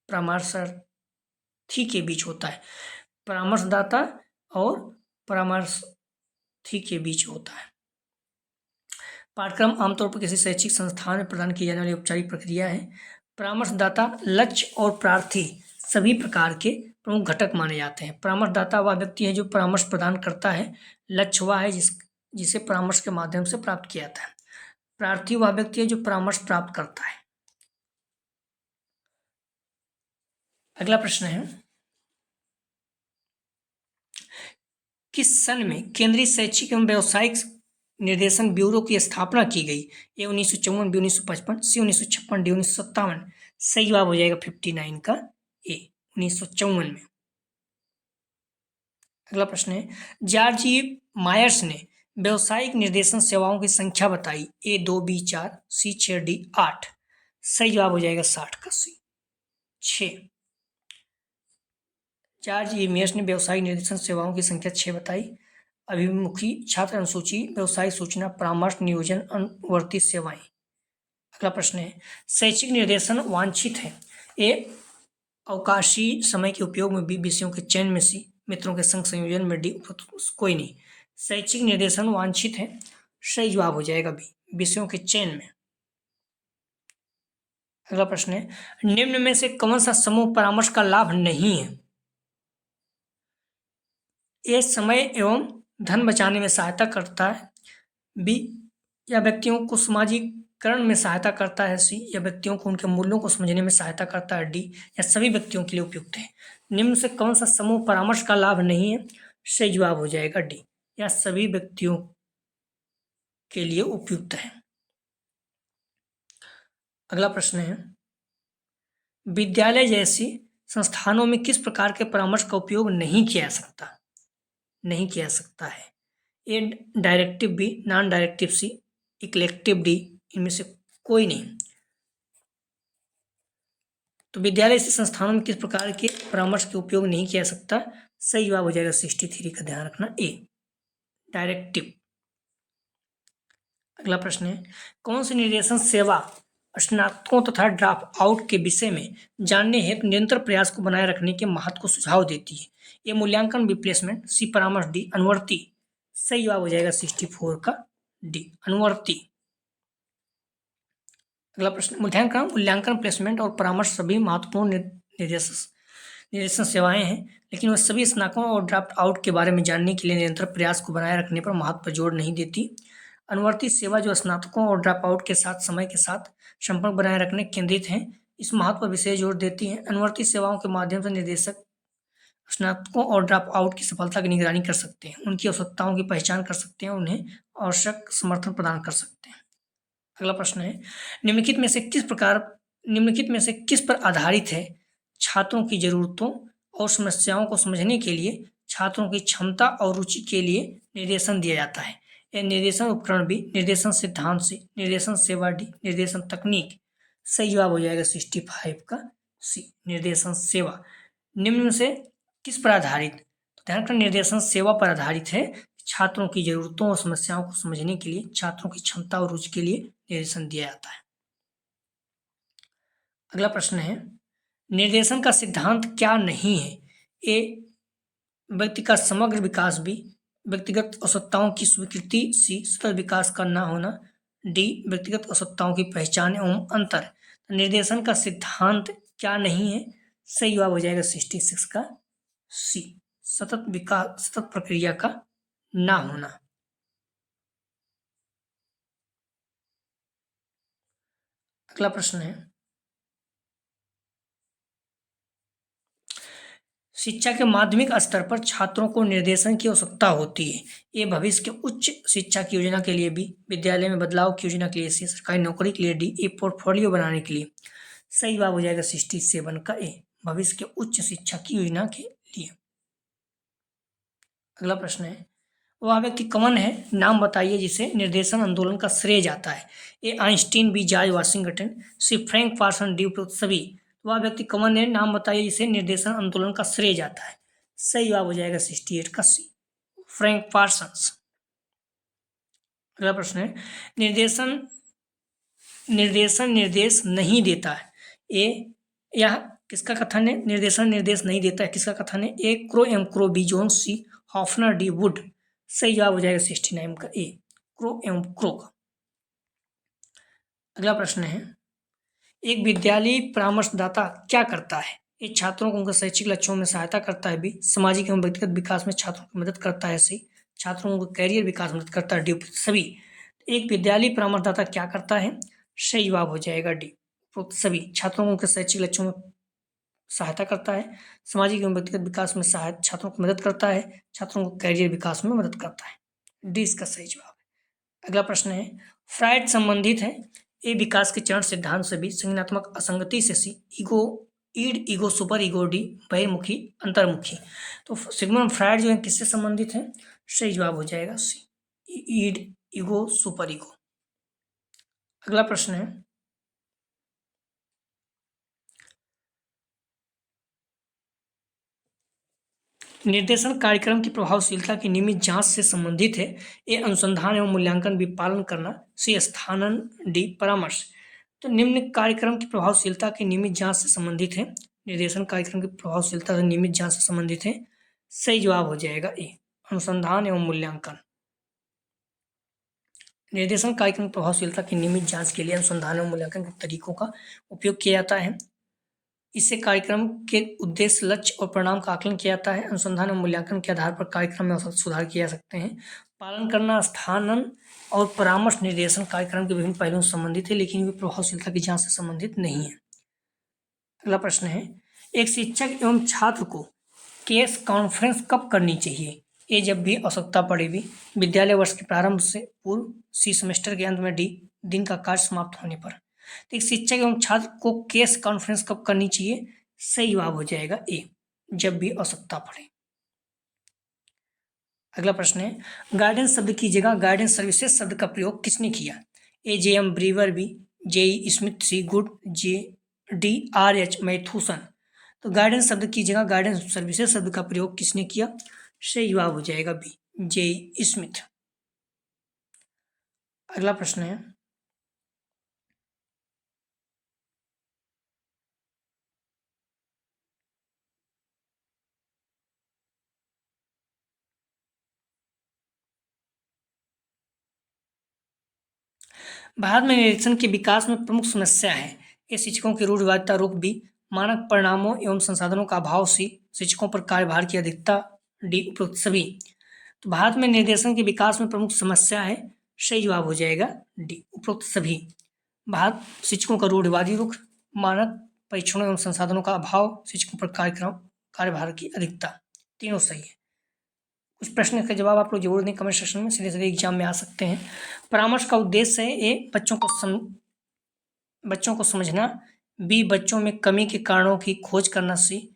परामर्शार्थी के बीच होता है। परामर्शदाता और परामर्शार्थी के बीच होता है। पाठ्यक्रम आमतौर पर किसी शैक्षिक संस्थान में प्रदान की जाने वाली औपचारिक प्रक्रिया है। परामर्शदाता, लक्ष्य और प्रार्थी सभी प्रकार के प्रमुख घटक माने जाते हैं। परामर्शदाता वह व्यक्ति है जो परामर्श प्रदान करता है। लक्ष्य वह है जिसे परामर्श के माध्यम से प्राप्त किया जाता है। प्रार्थी वह व्यक्ति है जो परामर्श प्राप्त करता है। अगला प्रश्न है, किस सन में केंद्रीय शैक्षिक एवं व्यावसायिक निर्देशन ब्यूरो की स्थापना की गई? ए 1954, बी 1955, सी 1956, डी 1957। सही जवाब हो जाएगा 59 का, ए 1954 में। अगला प्रश्न है, जॉर्ज मायर्स ने व्यावसायिक निर्देशन सेवाओं की संख्या बताई। ए 2, बी 4, सी 6, डी 8। सही जवाब हो जाएगा 60 का, सी 6। जॉर्ज मायर्स ने व्यावसायिक निर्देशन सेवाओं की संख्या 6 बताई। अभिमुखी, छात्र अनुसूची, व्यवसाय सूचना, परामर्श, नियोजन, अनुवर्ती सेवाएं। अगला प्रश्न है, शैक्षिक निर्देशन वांछित है? ए अवकाशी समय के उपयोग में, बी विषयों के चयन में, सी मित्रों के संग संयोजन में, डी कोई नहीं। शैक्षिक निर्देशन वांछित है, सही जवाब हो जाएगा बी विषयों के चयन में। अगला प्रश्न है, निम्न में से कौन सा समूह परामर्श का लाभ नहीं है? ए, समय एवं धन बचाने में सहायता करता है। बी, या व्यक्तियों को सामाजिकरण में सहायता करता है। सी, या व्यक्तियों को उनके मूल्यों को समझने में सहायता करता है। डी, या सभी व्यक्तियों के लिए उपयुक्त है। निम्न से कौन सा समूह परामर्श का लाभ नहीं है? सही जवाब हो जाएगा डी, या सभी व्यक्तियों के लिए उपयुक्त है। अगला प्रश्न है, विद्यालय जैसी संस्थानों में किस प्रकार के परामर्श का उपयोग नहीं किया जा सकता है? A, directive. B, non directive. C, eclectic. D, इनमें से कोई नहीं। तो विद्यालय से संस्थानों में किस प्रकार के परामर्श के उपयोग नहीं किया जा सकता? सही जवाब हो जाएगा 63 का ध्यान रखना, ए, डायरेक्टिव। अगला प्रश्न है, कौन सी निर्देशन सेवा स्नातकों तथा ड्रॉप आउट के विषय में जानने हेतु निरंतर प्रयास को बनाए रखने के महत्व को सुझाव देती है? ये मूल्यांकन, रिप्लेसमेंट। सी, परामर्श। डी, अनुवर्ती। सही जवाब हो जाएगा 64 का डी, अनुवर्ती। अगला प्रश्न, मूल्यांकन, प्लेसमेंट और परामर्श सभी महत्वपूर्ण निर्देशन सेवाएं हैं, लेकिन वह सभी स्नातकों और ड्रॉप आउट के बारे में जानने के लिए निरंतर प्रयास को बनाए रखने पर महत्व पर जोर नहीं देती। अनुवर्ती सेवा जो स्नातकों और ड्रॉप आउट के साथ समय के साथ संपर्क बनाए रखने केंद्रित हैं, इस महत्व पर विशेष जोर देती है। अनुवर्ती सेवाओं के माध्यम से निर्देशक स्नातकों और ड्रॉप आउट की सफलता की निगरानी कर सकते हैं, उनकी आवश्यकताओं की पहचान कर सकते हैं, उन्हें आवश्यक समर्थन प्रदान कर सकते हैं। अगला प्रश्न है, निम्नलिखित में से किस पर आधारित है छात्रों की जरूरतों और समस्याओं को समझने के लिए छात्रों की क्षमता और रुचि के लिए निर्देशन दिया जाता है? ए, निर्देशन उपकरण। बी, निर्देशन सिद्धांत। सी, निर्देशन सेवा। डी, निर्देशन तकनीक। सही जवाब हो जाएगा 65 का सी, निर्देशन सेवा। निम्न में से किस पर आधारित? तो ध्यान रखना, निर्देशन सेवा पर आधारित है। छात्रों की जरूरतों और समस्याओं को समझने के लिए छात्रों की क्षमता और रुचि के लिए निर्देशन दिया जाता है। अगला प्रश्न है, निर्देशन का सिद्धांत क्या नहीं है? ए, व्यक्ति का समग्र विकास। बी, व्यक्तिगत आवश्यकताओं की स्वीकृति। सी, सतत विकास का न होना। डी, व्यक्तिगत आवश्यकताओं की पहचान एवं अंतर। निर्देशन का सिद्धांत क्या नहीं है? सही जवाब हो जाएगा 66 का सी, सतत विकास, सतत प्रक्रिया का ना होना। अगला प्रश्न है, शिक्षा के माध्यमिक स्तर पर छात्रों को निर्देशन की आवश्यकता होती है। ये भविष्य के उच्च शिक्षा की योजना के लिए। बी, विद्यालय में बदलाव की योजना के लिए। सी, सरकारी नौकरी के लिए। डी, ए, पोर्टफोलियो बनाने के लिए। सही जवाब हो जाएगा 67 का ए, भविष्य के उच्च शिक्षा की योजना के लिए। अगला प्रश्न है, वह व्यक्ति कौन है, नाम बताइए जिसे निर्देशन आंदोलन का श्रेय जाता है? A, Einstein. B, George Washington. C, Frank Parson. D, उपरोक्त सभी। वह व्यक्ति कौन है, नाम बताइए जिसे निर्देशन आंदोलन का श्रेय जाता है? सही जवाब हो जाएगा 68 का सी, फ्रैंक पार्सन्स। अगला प्रश्न है, निर्देश नहीं देता है। ए, यह किसका कथन है? निर्देशन निर्देश नहीं देता है, किसका कथन है? A, Crow and Crow. B, Jones. C, Hoffner. D, Wood. सही जवाब हो जाएगा 69 का ए, क्रो एम क्रो का। अगला प्रश्न है, एक विद्यालय परामर्शदाता क्या करता है? ए, छात्रों को उनके शैक्षिक लक्ष्यों में सहायता करता है। बी, सामाजिक एवं व्यक्तिगत विकास में छात्रों की मदद करता है। सी, छात्रों को कैरियर विकास में मदद करता है। डी, सभी। एक विद्यालय परामर्शदाता क्या करता है? सही जवाब हो जाएगा डी, सभी। छात्रों को उनके शैक्षिक लक्ष्यों में सहायता करता है, सामाजिक एवं व्यक्तिगत विकास में छात्रों की मदद करता है, छात्रों को कैरियर विकास में मदद करता है। डी इसका सही जवाब है। अगला प्रश्न है, फ्राइड संबंधित है। ए, विकास के चरण सिद्धांत से। बी, संज्ञानात्मक असंगति से। सी, ईगो सुपर ईगो। डी, बहिर्मुखी अंतर्मुखी। तो सिगमंड फ्राइड जो है किससे संबंधित है? सही जवाब हो जाएगा सी, ईड, ईगो, सुपर ईगो। अगला प्रश्न है, निर्देशन कार्यक्रम की प्रभावशीलता की नियमित जांच से संबंधित है। ए, अनुसंधान एवं मूल्यांकन भी पालन करना। सी, स्थानन। डी, परामर्श। तो निम्न कार्यक्रम की प्रभावशीलता की नियमित जांच से संबंधित है। निर्देशन कार्यक्रम की प्रभावशीलता से नियमित जांच से संबंधित है। सही जवाब हो जाएगा ए, अनुसंधान एवं मूल्यांकन। निर्देशन कार्यक्रम की प्रभावशीलता की नियमित जांच के लिए अनुसंधान और मूल्यांकन के तरीकों का उपयोग किया जाता है। इससे कार्यक्रम के उद्देश्य, लक्ष्य और परिणाम का आकलन किया जाता है। अनुसंधान और मूल्यांकन के आधार पर कार्यक्रम में औसत सुधार किए जा सकते हैं। पालन करना, स्थानन और परामर्श निर्देशन कार्यक्रम के विभिन्न पहलुओं से संबंधित है, लेकिन वे प्रभावशीलता की जांच से संबंधित नहीं है। अगला प्रश्न है, एक शिक्षक एवं छात्र को केस कॉन्फ्रेंस कब करनी चाहिए? ए, जब भी आवश्यकता पड़े भी, विद्यालय वर्ष के प्रारंभ से पूर्व, सी, सेमेस्टर के अंत में, डी, दिन का कार्य समाप्त होने पर। तो एक शिक्षक एवं छात्र को केस कॉन्फ्रेंस कब करनी चाहिए? सही जवाब हो जाएगा ए, जब भी आवश्यकता पड़े। अगला प्रश्न है, गाइडेंस शब्द की जगह गाइडेंस सर्विसेज शब्द का प्रयोग किसने किया? ए, जे एम ब्रीवर, बी, जे स्मिथ, सी, गुड, डी, आर एच मैथ्यूसन। तो गाइडेंस शब्द की जगह गाइडेंस सर्विसेज शब्द का प्रयोग किसने किया? सही जवाब हो जाएगा बी, जे स्मिथ। अगला प्रश्न है, भारत में निरीक्षण के विकास में प्रमुख समस्या है। ए, शिक्षकों की रूढ़िवादिता, रुख, बी, मानक परिणामों एवं संसाधनों का अभाव, सी, शिक्षकों पर कार्यभार की अधिकता, डी, उपरोक्त सभी। तो भारत में निर्देशन के विकास में प्रमुख समस्या है, सही जवाब हो जाएगा डी, उपरोक्त सभी। भारत शिक्षकों का रूढ़िवादी रुख, मानक परीक्षणों एवं संसाधनों का अभाव, शिक्षकों पर कार्यभार की अधिकता, तीनों सही है। कुछ प्रश्न का जवाब आप लोग जरूर दें कमेंट सेक्शन में, सीधे सीधे एग्जाम में आ सकते हैं। परामर्श का उद्देश्य है ए, बच्चों को समझना, बी, बच्चों में कमी के कारणों की खोज करना, सी,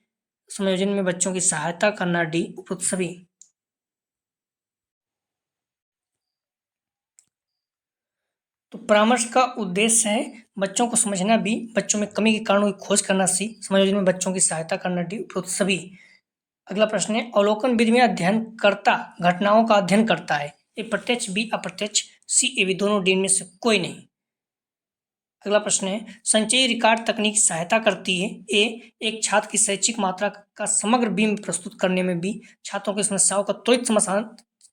समायोजन में बच्चों की सहायता करना, डी, उपरोक्त सभी। तो परामर्श का उद्देश्य है बच्चों को समझना, बी, बच्चों में कमी के कारणों की खोज करना, सी, समायोजन में बच्चों की सहायता करना, डी, उपरोक्त सभी। अगला प्रश्न है, अवलोकन विधि में अध्ययनकर्ता घटनाओं का अध्ययन करता है। ए, प्रत्यक्ष, बी, अप्रत्यक्ष, सी, ए, बी, दोनों, डी में से कोई नहीं। अगला प्रश्न है, संचयी रिकॉर्ड तकनीक सहायता करती है। ए, एक छात्र की शैक्षिक मात्रा का समग्र बिंब प्रस्तुत करने में, बी, छात्रों की समस्याओं का त्वरित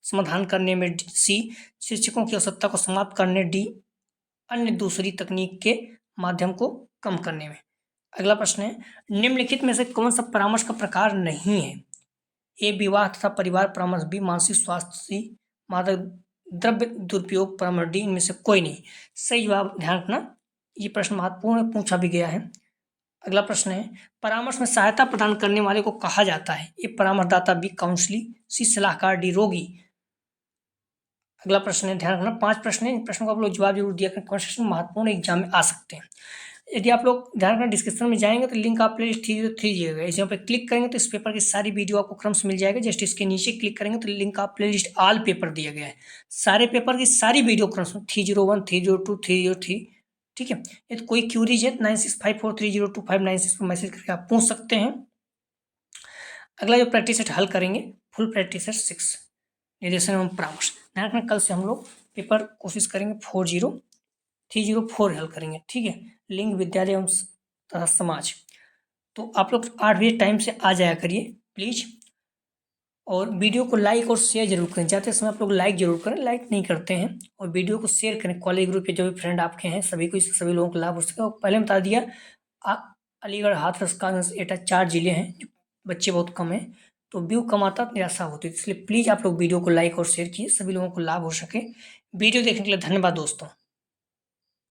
समाधान करने में, सी, शिक्षकों की आवश्यकता को समाप्त करने, डी, अन्य दूसरी तकनीक के माध्यम को कम करने में। अगला प्रश्न है, निम्नलिखित में से कौन सा परामर्श का प्रकार नहीं है? ए, विवाह तथा परिवार परामर्श, बी, मानसिक स्वास्थ्य, सी, मादक द्रव्य दुरुपयोग परामर्श, डी, इनमें से कोई नहीं। सही जवाब, ध्यान रखना ये प्रश्न महत्वपूर्ण है, पूछा भी गया है। अगला प्रश्न है, परामर्श में सहायता प्रदान करने वाले को कहा जाता है? ए, परामर्शदाता, बी, काउंसली, सी, सलाहकार, डी, रोगी। अगला प्रश्न है, ध्यान रखना 5 प्रश्न है, इन प्रश्नों को आप लोग जवाब जरूर दिया करें, क्वेश्चन महत्वपूर्ण एग्जाम में आ सकते हैं। यदि आप लोग ध्यान रखना डिस्क्रिप्शन में जाएंगे तो लिंक आप प्लेलिस्ट 303 दिएगा, इस पर क्लिक करेंगे तो इस पेपर की सारी वीडियो आपको क्रम से मिल जाएगा। जस्ट इसके नीचे क्लिक करेंगे तो लिंक आप प्लेलिस्ट ऑल पेपर दिया गया है, सारे पेपर की सारी वीडियो क्रम से 301, 302, 303। ठीक है, यदि कोई क्यूरीज है 9654302596 पर मैसेज करके आप पूछ सकते हैं। अगला जो प्रैक्टिस सेट हल करेंगे, फुल प्रैक्टिस सेट 6 निर्देशन एवं परामर्श। ध्यान रखना कल से हम लोग पेपर कोशिश करेंगे 40304 हल करेंगे। ठीक है, लिंग, विद्यालय एवं तथा समाज। तो आप लोग 8 बजे टाइम से आ जाया करिए प्लीज़, और वीडियो को लाइक और शेयर जरूर करें। जाते समय आप लोग लाइक जरूर करें, लाइक नहीं करते हैं, और वीडियो को शेयर करें कॉलेज ग्रुप पे, जो भी फ्रेंड आपके हैं सभी को, इससे सभी लोगों को लाभ हो सके। और पहले बता दिया अलीगढ़, हाथरस, कांग्रेस, एटा 4 जिले हैं, बच्चे बहुत कम हैं, तो व्यू कम आता तो निराशा होती है। इसलिए प्लीज़ आप लोग वीडियो को लाइक और शेयर कीजिए, सभी लोगों को लाभ हो सके। वीडियो देखने के लिए धन्यवाद दोस्तों।